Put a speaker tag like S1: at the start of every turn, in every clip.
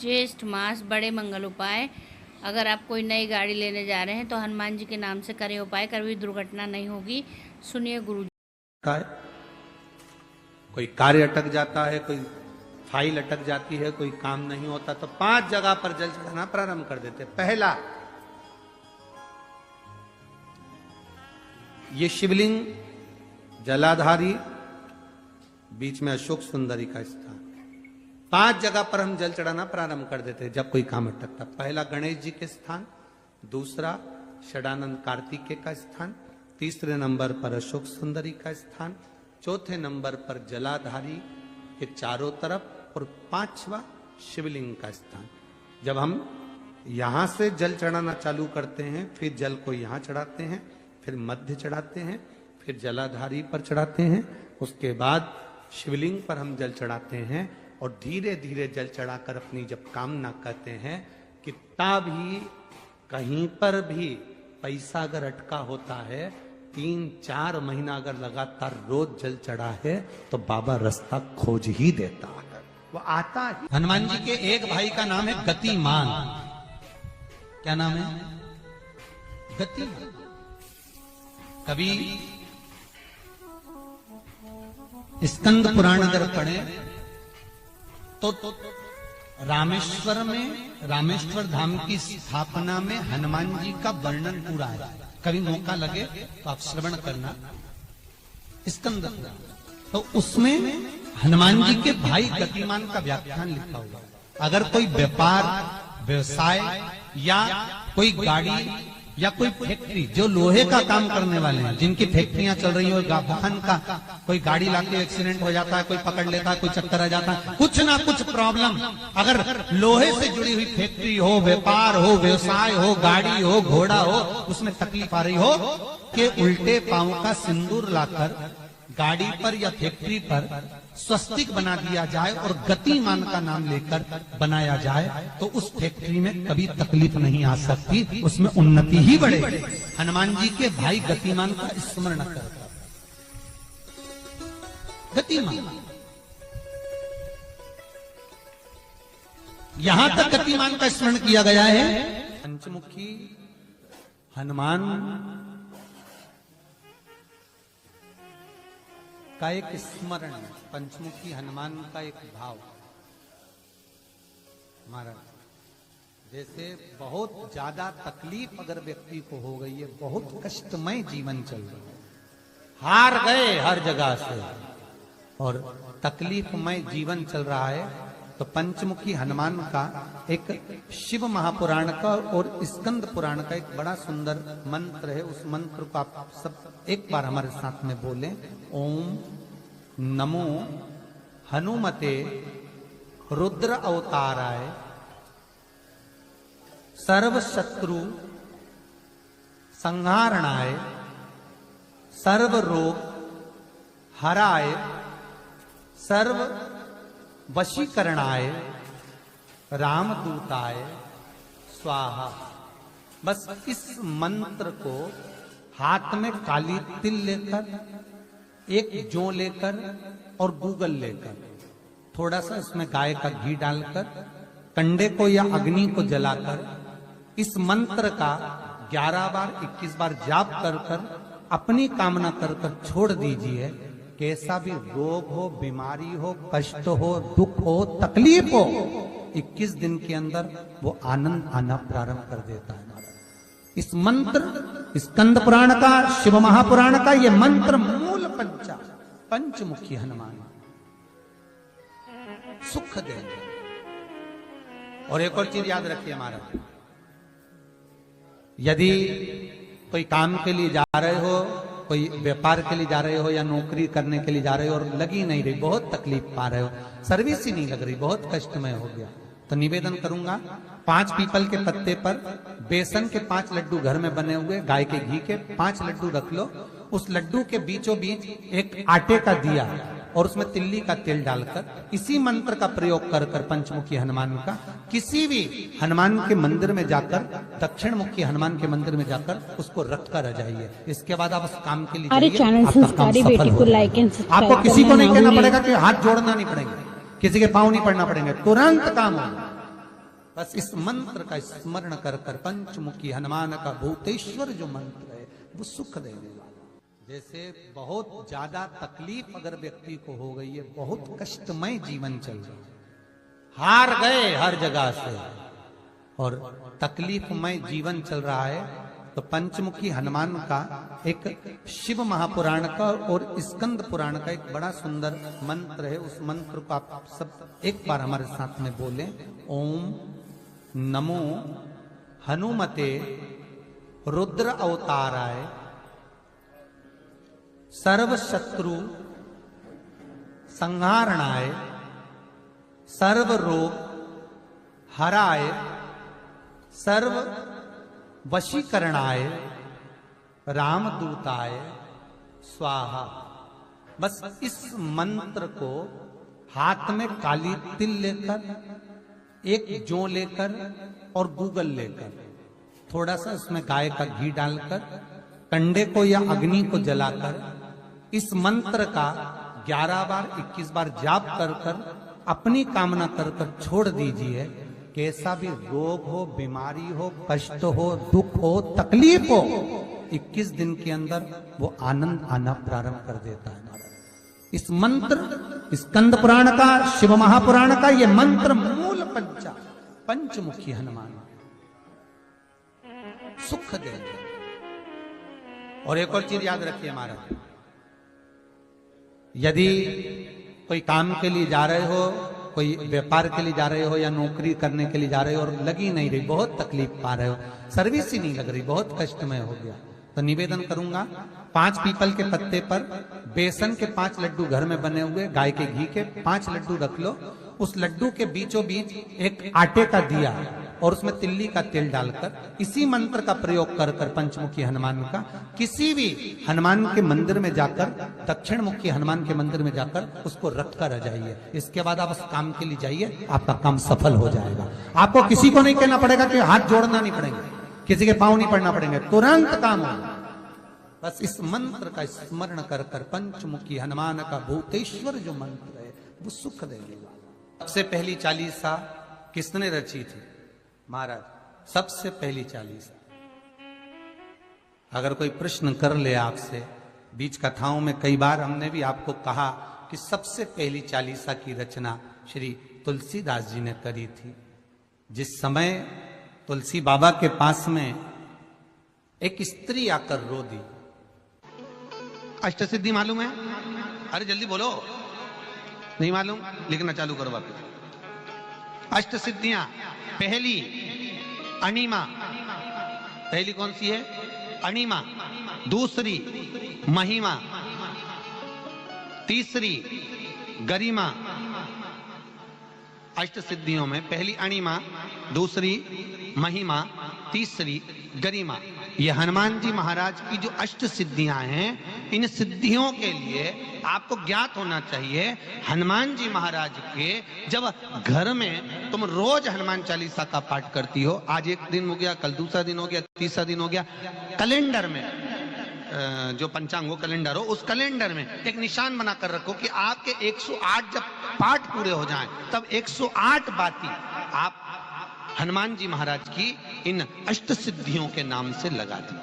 S1: ज्येष्ठ मास बड़े मंगल उपाय। अगर आप कोई नई गाड़ी लेने जा रहे हैं तो हनुमान जी के नाम से करें उपाय, कभी दुर्घटना नहीं होगी। सुनिए गुरु जी।
S2: कोई कार्य अटक जाता है, कोई फाइल अटक जाती है, कोई काम नहीं होता तो 5 जगह पर जल चढ़ाना प्रारंभ कर देते। पहला, ये शिवलिंग जलाधारी, बीच में अशोक सुंदरी का स्थान, 5 जगह पर हम जल चढ़ाना प्रारंभ कर देते जब कोई काम अटकता। पहला गणेश जी के स्थान, दूसरा षडानंद कार्तिकेय का स्थान, तीसरे नंबर पर अशोक सुंदरी का स्थान, चौथे नंबर पर जलाधारी के चारों तरफ, और 5वां शिवलिंग का स्थान। जब हम यहां से जल चढ़ाना चालू करते हैं, फिर जल को यहां चढ़ाते हैं, फिर मध्य चढ़ाते हैं, फिर जलाधारी पर चढ़ाते हैं, उसके बाद शिवलिंग पर हम जल चढ़ाते हैं और धीरे धीरे जल चढ़ाकर अपनी जब कामना कहते हैं, कितना भी कहीं पर भी पैसा अगर अटका होता है, 3-4 महीना अगर लगातार रोज जल चढ़ा है तो बाबा रास्ता खोज ही देता है, वो आता ही। हनुमान जी के एक भाई का नाम है गतिमान। क्या नाम है? गतिमान। कभी स्कंद पुराण अगर पढ़े तो रामेश्वर में, रामेश्वर धाम की स्थापना में हनुमान जी का वर्णन पूरा है। कभी मौका लगे तो आप श्रवण करना स्कंद पुराण, तो उसमें हनुमान जी के भाई गतिमान का व्याख्यान लिखा हुआ। अगर कोई व्यापार, व्यवसाय या कोई गाड़ी या कोई फैक्ट्री, जो लोहे का काम करने वाले हैं, जिनकी फैक्ट्रियां चल रही हो, वाहन का कोई गाड़ी लाके एक्सीडेंट हो जाता है, कोई पकड़ लेता है, कोई चक्कर आ जाता है, कुछ ना कुछ प्रॉब्लम, अगर लोहे से जुड़ी हुई फैक्ट्री हो, व्यापार हो, व्यवसाय हो, गाड़ी हो, घोड़ा हो, उसमें तकलीफ आ रही हो कि उल्टे पांव का सिंदूर लाकर गाड़ी पर या फैक्ट्री पर स्वस्तिक बना दिया जाए और गतिमान का नाम लेकर बनाया जाए, तो उस फैक्ट्री में कभी तकलीफ नहीं आ सकती, उसमें उन्नति ही बढ़ेगी। हनुमान जी के भाई गतिमान का स्मरण कर, गतिमान, यहां तक गतिमान का स्मरण किया गया है। पंचमुखी हनुमान का एक स्मरण, पंचमुखी हनुमान का एक भाव। महाराज, जैसे बहुत ज्यादा तकलीफ अगर व्यक्ति को हो गई है, बहुत कष्टमय जीवन चल रहा है, हार गए हर जगह से और तकलीफमय जीवन चल रहा है, तो पंचमुखी हनुमान का एक शिव महापुराण का और स्कंद पुराण का एक बड़ा सुंदर मंत्र है। उस मंत्र को आप सब एक बार हमारे साथ में बोलें। ओम नमो हनुमते रुद्र अवताराय सर्व शत्रु संहारणाय सर्व रोग हराय सर्व वशीकरणाय रामदूताय स्वाहा। बस इस मंत्र को हाथ में काली तिल लेकर, एक जौ लेकर और गूगल लेकर, थोड़ा सा इसमें गाय का घी डालकर, कंडे को या अग्नि को जलाकर इस मंत्र का 11 बार 21 बार जाप कर कर अपनी कामना कर कर छोड़ दीजिए। कैसा भी रोग हो, बीमारी हो, कष्ट हो, दुख हो, तकलीफ हो, 21 दिन के अंदर वो आनंद आना प्रारंभ कर देता है। इस मंत्र, स्कंद पुराण का, शिव महापुराण का ये मंत्र मूल पंचमुखी हनुमान सुख देंगे। और एक और चीज याद रखिए महाराज, यदि कोई काम के लिए जा रहे हो, कोई व्यापार के लिए जा रहे हो या नौकरी करने के लिए जा रहे हो और लगी नहीं रही, बहुत तकलीफ पा रहे हो, सर्विस ही नहीं लग रही, बहुत कष्टमय हो गया, तो निवेदन करूंगा 5 पीपल के पत्ते पर बेसन के 5 लड्डू घर में बने हुए, गाय के घी के 5 लड्डू रख लो, उस लड्डू के बीचों बीच एक आटे का दिया और उसमें तिल्ली का तेल डालकर इसी मंत्र का प्रयोग कर कर पंचमुखी हनुमान का किसी भी हनुमान के मंदिर में जाकर, दक्षिण मुखी हनुमान के मंदिर में जाकर उसको रख कर आ जाइए। इसके बाद आप उस काम के लिए आपको किसी को नहीं कहना पड़ेगा कि हाथ जोड़ना नहीं पड़ेगा, किसी के पांव नहीं पड़ना पड़ेंगे, तुरंत काम होगा। बस इस मंत्र का स्मरण कर कर पंचमुखी हनुमान का भूतेश्वर जो मंत्र है वो सुख देने वाला। जैसे बहुत ज्यादा तकलीफ अगर व्यक्ति को हो गई है, बहुत कष्टमय जीवन चल रहा है, हार गए हर जगह से और तकलीफमय जीवन चल रहा है, तो पंचमुखी हनुमान का एक शिव महापुराण का और स्कंद पुराण का एक बड़ा सुंदर मंत्र है। उस मंत्र को आप सब एक बार हमारे साथ में बोलें। ओम नमो हनुमते रुद्र अवताराय सर्व शत्रु संहारणाय सर्व रोग हराय सर्व वशीकरणाय रामदूताय स्वाहा। बस इस मंत्र को हाथ में काली तिल लेकर, एक जौ लेकर और गूगल लेकर, थोड़ा सा उसमें गाय का घी डालकर, कंडे को या अग्नि को जलाकर इस मंत्र का 11 बार 21 बार जाप कर कर अपनी कामना कर कर छोड़ दीजिए। कैसा भी रोग हो, बीमारी हो, कष्ट हो, दुख हो, तकलीफ हो, 21 दिन के अंदर वो आनंद आना प्रारंभ कर देता है। इस मंत्र स्कंद पुराण का, शिव महापुराण का ये मंत्र मूल पंचमुखी हनुमान सुख देते। और एक और चीज याद रखिए महाराज, यदि कोई काम के लिए जा रहे हो, कोई व्यापार के लिए जा रहे हो या नौकरी करने के लिए जा रहे हो और लगी नहीं रही, बहुत तकलीफ पा रहे हो, सर्विस ही नहीं लग रही, बहुत कष्टमय हो गया, तो निवेदन करूंगा 5 पीपल के पत्ते पर बेसन के 5 लड्डू घर में बने हुए, गाय के घी के 5 लड्डू रख लो। उस लड्डू के बीचों बीच एक आटे का दिया और उसमें तिल्ली का तेल डालकर इसी मंत्र का प्रयोग कर कर पंचमुखी हनुमान का किसी भी हनुमान के मंदिर में जाकर, दक्षिण मुखी हनुमान के मंदिर में जाकर उसको रख कर आ जाइए। इसके बाद आप उस काम के लिए जाइए, आपका काम सफल हो जाएगा। आपको किसी को नहीं कहना पड़ेगा कि हाथ जोड़ना नहीं पड़ेंगे, किसी के पांव नहीं पड़ना पड़ेंगे, तुरंत काम होगा। बस इस मंत्र का स्मरण कर कर पंचमुखी हनुमान का भूतेश्वर जो मंत्र है वो सुख देने वाला। सबसे पहली चालीसा किसने रची थी महाराज? सबसे पहली चालीसा। अगर कोई प्रश्न कर ले आपसे, बीच कथाओं में कई बार हमने भी आपको कहा कि सबसे पहली चालीसा की रचना श्री तुलसीदास जी ने करी थी। जिस समय तुलसी बाबा के पास में एक स्त्री आकर रो दी। अष्टसिद्धि मालूम है? अरे जल्दी बोलो, नहीं मालूम? लिखना चालू करो वापस। अष्टसिद्धियां, पहली अणिमा, पहली कौन सी है? अणिमा। दूसरी महिमा, तीसरी गरिमा। अष्ट सिद्धियों में पहली अणिमा, दूसरी महिमा, तीसरी गरिमा। ये हनुमान जी महाराज की जो अष्ट सिद्धियां हैं, इन सिद्धियों के लिए आपको ज्ञात होना चाहिए, हनुमान जी महाराज के जब घर में तुम रोज हनुमान चालीसा का पाठ करती हो, आज एक दिन हो गया, कल दूसरा दिन हो गया, तीसरा दिन हो गया, कैलेंडर में जो पंचांग हो कैलेंडर हो, उस कैलेंडर में एक निशान बनाकर रखो कि आपके 108 जब पाठ पूरे हो जाएं, तब 108 बाती आप हनुमान जी महाराज की इन अष्ट सिद्धियों के नाम से लगा दी।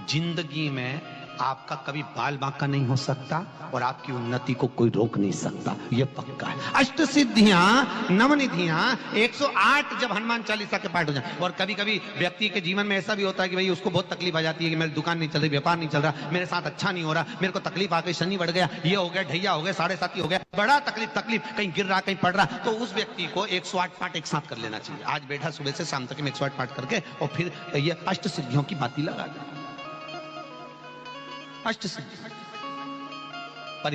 S2: जिंदगी में आपका कभी बाल बांका नहीं हो सकता और आपकी उन्नति को कोई रोक नहीं सकता, यह पक्का है। अष्ट सिद्धियां, नवनिधियां, 108 जब हनुमान चालीसा के पाठ हो जाए। और कभी कभी व्यक्ति के जीवन में ऐसा भी होता है कि भाई उसको बहुत तकलीफ आ जाती है कि मेरी दुकान नहीं चल रही, व्यापार नहीं चल रहा, मेरे साथ अच्छा नहीं हो रहा, मेरे को तकलीफ आ गई, शनि बढ़ गया, ये हो गया, ढैया हो गया, 7.5 हो गया, बड़ा तकलीफ, कहीं गिर रहा, कहीं पड़ रहा, तो उस व्यक्ति को 108 पाठ एक साथ कर लेना चाहिए। आज बैठा सुबह से शाम तक 108 पाठ करके और फिर ये अष्ट सिद्धियों की बाती लगा दे। अष्ट सिद्धि पर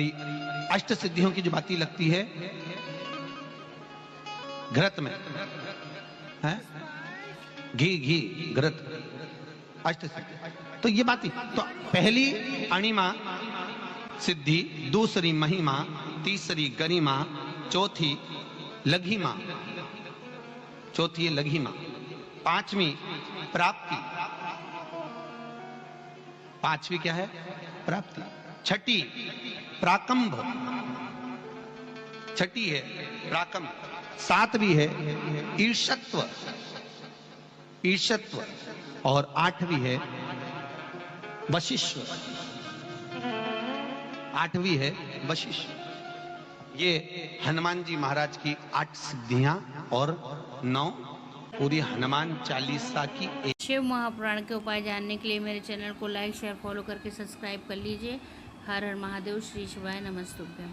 S2: अष्ट सिद्धियों की जो बाती लगती है घृत में है, घी घृत, अष्ट सिद्धि। तो ये बाती, तो पहली अणिमा सिद्धि, दूसरी महिमा, तीसरी गरिमा, चौथी लघिमा, चौथी है लघिमा, पांचवी प्राप्ति, पांचवी क्या है? प्राप्ति। छठी प्राकंभ, छठी है प्राकंभ। सातवीं है ईर्षत्व, ईर्षत्व, और आठवीं है वशिष्व, आठवीं है वशिष्व। ये हनुमान जी महाराज की 8 सिद्धियां और 9 पूरी हनुमान चालीसा की
S1: शिव महापुराण के उपाय जानने के लिए मेरे चैनल को लाइक शेयर फॉलो करके सब्सक्राइब कर लीजिए। हर हर महादेव, श्री शिवाय नमस्तुभ्यम।